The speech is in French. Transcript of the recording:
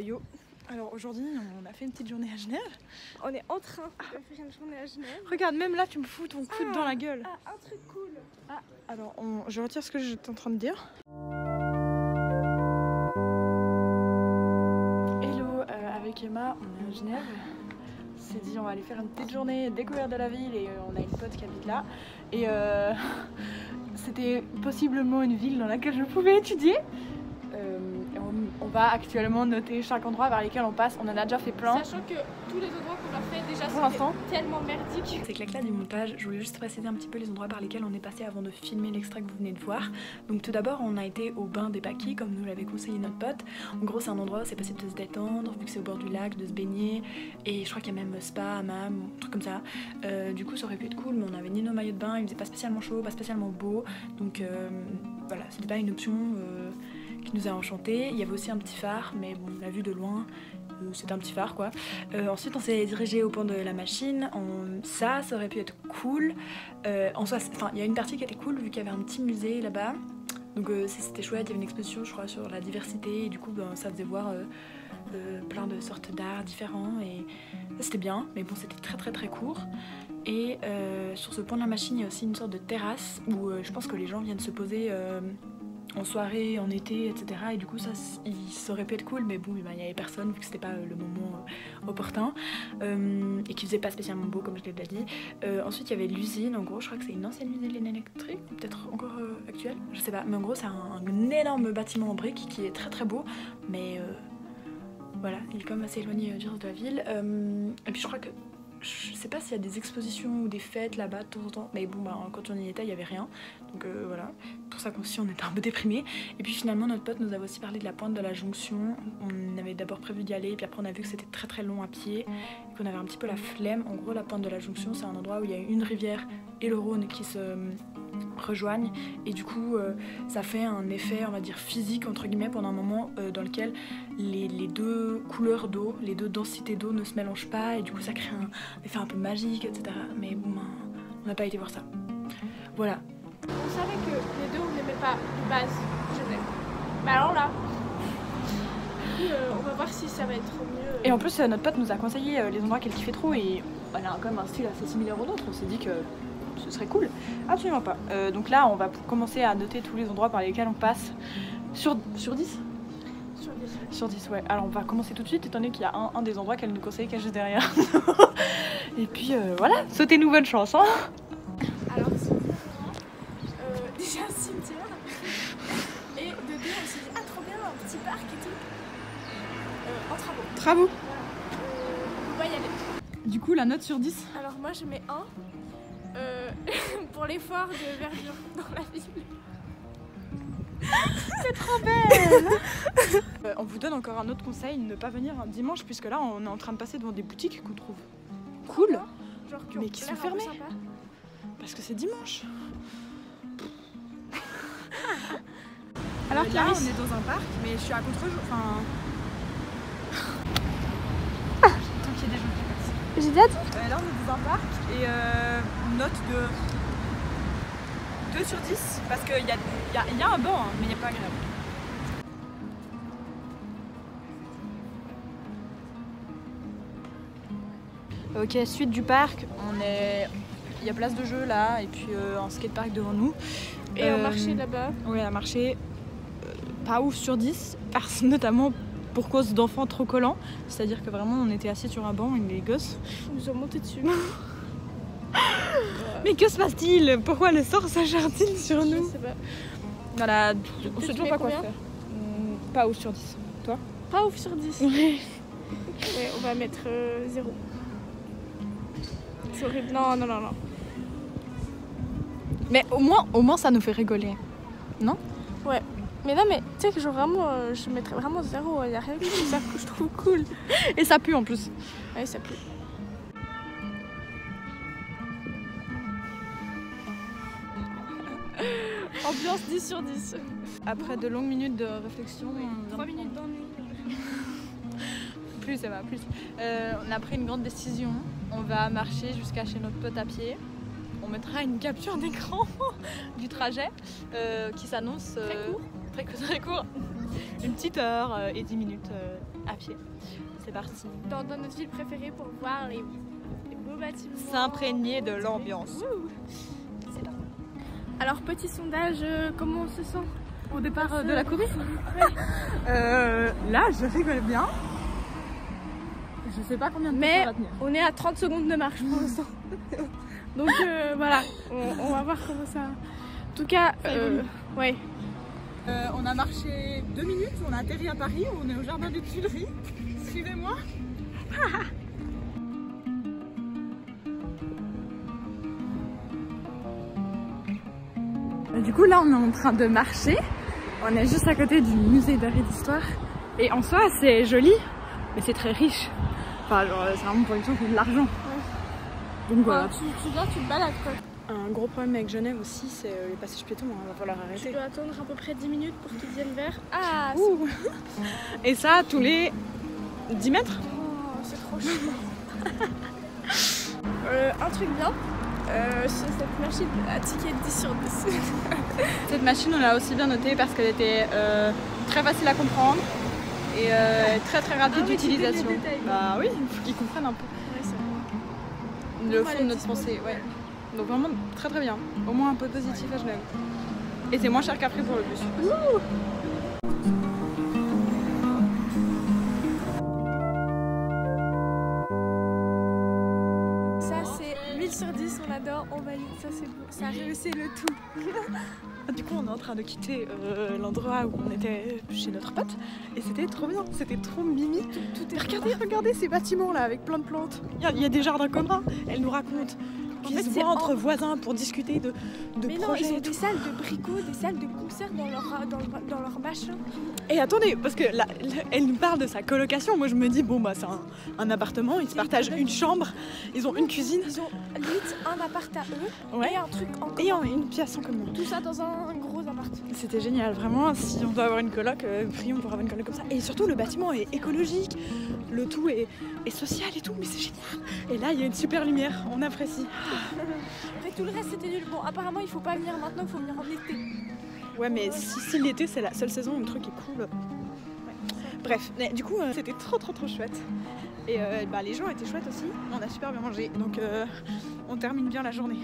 Yo, alors aujourd'hui on a fait une petite journée à Genève. On est en train de faire une journée à Genève. Regarde, même là tu me fous ton coude dans la gueule. Ah, un truc cool. Ah, alors je retire ce que j'étais en train de dire. Hello, avec Emma, on est à Genève. On s'est dit on va aller faire une petite journée découverte de la ville et on a une pote qui habite là. Et c'était possiblement une ville dans laquelle je pouvais étudier. On va actuellement noter chaque endroit vers lesquels on passe. On en a déjà fait plein. Sachant que tous les endroits qu'on a fait déjà pour l'instant tellement merdiques. C'est claque là du montage. Je voulais juste préciser un petit peu les endroits par lesquels on est passé avant de filmer l'extrait que vous venez de voir. Donc tout d'abord on a été au bain des Paquis comme nous l'avait conseillé notre pote. En gros c'est un endroit où c'est possible de se détendre vu que c'est au bord du lac, de se baigner. Et je crois qu'il y a même spa, hammam, un truc comme ça. Du coup ça aurait pu être cool mais on avait ni nos maillots de bain, il faisait pas spécialement chaud, pas spécialement beau. Donc voilà, c'était pas une option qui nous a enchanté. Il y avait aussi un petit phare, mais bon, on l'a vu de loin, c'était un petit phare quoi. Ensuite on s'est dirigé au pont de la Machine. Ça aurait pu être cool. En soi, il y a une partie qui était cool vu qu'il y avait un petit musée là-bas. Donc c'était chouette, il y avait une exposition je crois sur la diversité et du coup ça faisait voir plein de sortes d'art différents et c'était bien, mais bon c'était très court. Et sur ce pont de la Machine il y a aussi une sorte de terrasse où je pense que les gens viennent se poser en soirée, en été, etc. Et du coup ça aurait pu être cool mais bon il n'y avait personne vu que c'était pas le moment opportun et qu'il faisait pas spécialement beau comme je l'ai déjà dit. Ensuite il y avait l'usine, en gros je crois que c'est une ancienne usine électrique, peut-être encore actuelle, je sais pas, mais en gros c'est un énorme bâtiment en briques qui est très beau mais voilà, il est quand même assez éloigné du reste de la ville. Et puis je crois que je sais pas s'il y a des expositions ou des fêtes là-bas de temps en temps, mais bon bah quand on y était il y avait rien, donc voilà, pour ça qu'on était un peu déprimés. Et puis finalement notre pote nous avait aussi parlé de la pointe de la Jonction. On avait d'abord prévu d'y aller, puis après on a vu que c'était très long à pied et qu'on avait un petit peu la flemme. En gros la pointe de la Jonction c'est un endroit où il y a une rivière et le Rhône qui se rejoignent et du coup ça fait un effet on va dire physique entre guillemets pendant un moment dans lequel les deux couleurs d'eau, les deux densités d'eau ne se mélangent pas et du coup ça crée un effet un peu magique etc. Mais bon on n'a pas été voir ça. Voilà. On savait que les deux on n'aimait pas de base Genève. Mais alors là on va voir si ça va être mieux. Et en plus notre pote nous a conseillé les endroits qu'elle kiffait trop et elle a quand même un style assez similaire au nôtre. On s'est dit que ce serait cool. Absolument pas. Donc là on va commencer à noter tous les endroits par lesquels on passe sur 10 sur 10 ouais. Alors on va commencer tout de suite étant donné qu'il y a un des endroits qu'elle nous conseille qui est juste derrière. Et puis voilà, sautez-nous bonne chance hein. Alors déjà un cimetière et de deux on s'est dit ah trop bien un petit parc et tout en travaux. On va y aller. Du coup la note sur 10. Alors moi je mets 1 pour l'effort de verdure dans la ville. C'est trop belle. On vous donne encore un autre conseil, ne pas venir un dimanche puisque là on est en train de passer devant des boutiques qu'on trouve cool genre mais qui sont fermées parce que c'est dimanche. Alors là on est dans un parc mais je suis à contre-jour, enfin... Tant qu'il y a des gens qui passent. J'ai déjà dit. Là on est dans un parc et note de 2 sur 10 parce qu'il y a un banc hein, mais il n'y a pas agréable. Ok, suite du parc, il y a place de jeu là et puis un skatepark devant nous. Et un marché là-bas. Oui, un marché pas ouf sur 10, notamment pour cause d'enfants trop collants. C'est-à-dire que vraiment on était assis sur un banc et les gosses nous ont monté dessus. Mais que se passe-t-il? Pourquoi le sort s'acharne-t-il sur nous? Je sais pas. Voilà, on sait toujours pas quoi combien faire. Pas ouf sur 10. Toi? Pas ouf sur 10. Ouais. Ouais, on va mettre 0. C'est horrible. Non. Mais au moins ça nous fait rigoler. Non? Ouais. Mais non, mais tu sais que genre vraiment, je mettrais vraiment 0. Il n'y a rien que ça que je trouve cool. Et ça pue en plus. Ouais, ça pue. Ambiance 10 sur 10. Après de longues minutes de réflexion, 3 minutes d'ennui. Plus ça va, plus. On a pris une grande décision. On va marcher jusqu'à chez notre pote à pied. On mettra une capture d'écran du trajet qui s'annonce très court. Très court. une petite heure et 10 minutes à pied. C'est parti. Dans notre ville préférée pour voir les beaux bâtiments. S'imprégner de l'ambiance. C'est parti. Alors petit sondage, comment on se sent au départ de la course? Là je rigole bien. Je sais pas combien de temps ça va tenir. On est à 30 secondes de marche pour l'instant. Donc voilà, on va voir comment ça... En tout cas, ouais. On a marché 2 minutes, on a atterri à Paris, on est au jardin des Tuileries. Suivez-moi. Du coup là on est en train de marcher. On est juste à côté du musée d'art et d'histoire. Et en soi c'est joli, mais c'est très riche. Enfin genre c'est vraiment pour les gens qui ont de l'argent. Ouais. Donc voilà. Tu viens, tu te balades quoi. Un gros problème avec Genève aussi, c'est les passages piétons, il va falloir arrêter. Tu dois attendre à peu près 10 minutes pour qu'ils viennent vers. Ah, et ça, tous les 10 mètres. Oh, c'est trop chiant. Un truc bien, c'est cette machine à ticket 10 sur 10. Cette machine, on l'a aussi bien notée parce qu'elle était très facile à comprendre et très très rapide d'utilisation. Bah oui, il faut qu'ils comprennent un peu. Ouais, c'est le fond de notre pensée, ouais. Donc vraiment très très bien, au moins un peu positif à Genève. Et c'est moins cher qu'après pour le bus. Ça c'est 1000 sur 10, on adore, on valide, ça c'est beau, ça a réussi le tout. Du coup on est en train de quitter l'endroit où on était chez notre pote et c'était trop bien, c'était trop mimi. Tout est regardez ces bâtiments là avec plein de plantes. Il y a des jardins communs, elle nous raconte. Ils se voient entre voisins pour discuter de mais projets. Non, ils ont des salles de bricots, des salles de concert dans leur machin. Et attendez, parce que là, elle nous parle de sa colocation. Moi je me dis, bon bah c'est un appartement, ils se partagent une chambre, ils ont une cuisine. Ils ont limite un appart à eux ouais. Et un truc en commun. Et une pièce en commun. Tout ça dans un gros appart. C'était génial, vraiment. Si on doit avoir une coloc, prions pour avoir une coloc comme ça. Et surtout le bâtiment est écologique, le tout est social et tout, mais c'est génial. Et là il y a une super lumière, on apprécie. Après tout le reste c'était nul. Bon apparemment il faut pas venir maintenant, il faut venir en été. Ouais mais si l'été c'est la seule saison où le truc est cool. Ouais. Bref, mais du coup c'était trop chouette. Et bah, les gens étaient chouettes aussi, on a super bien mangé. Donc on termine bien la journée.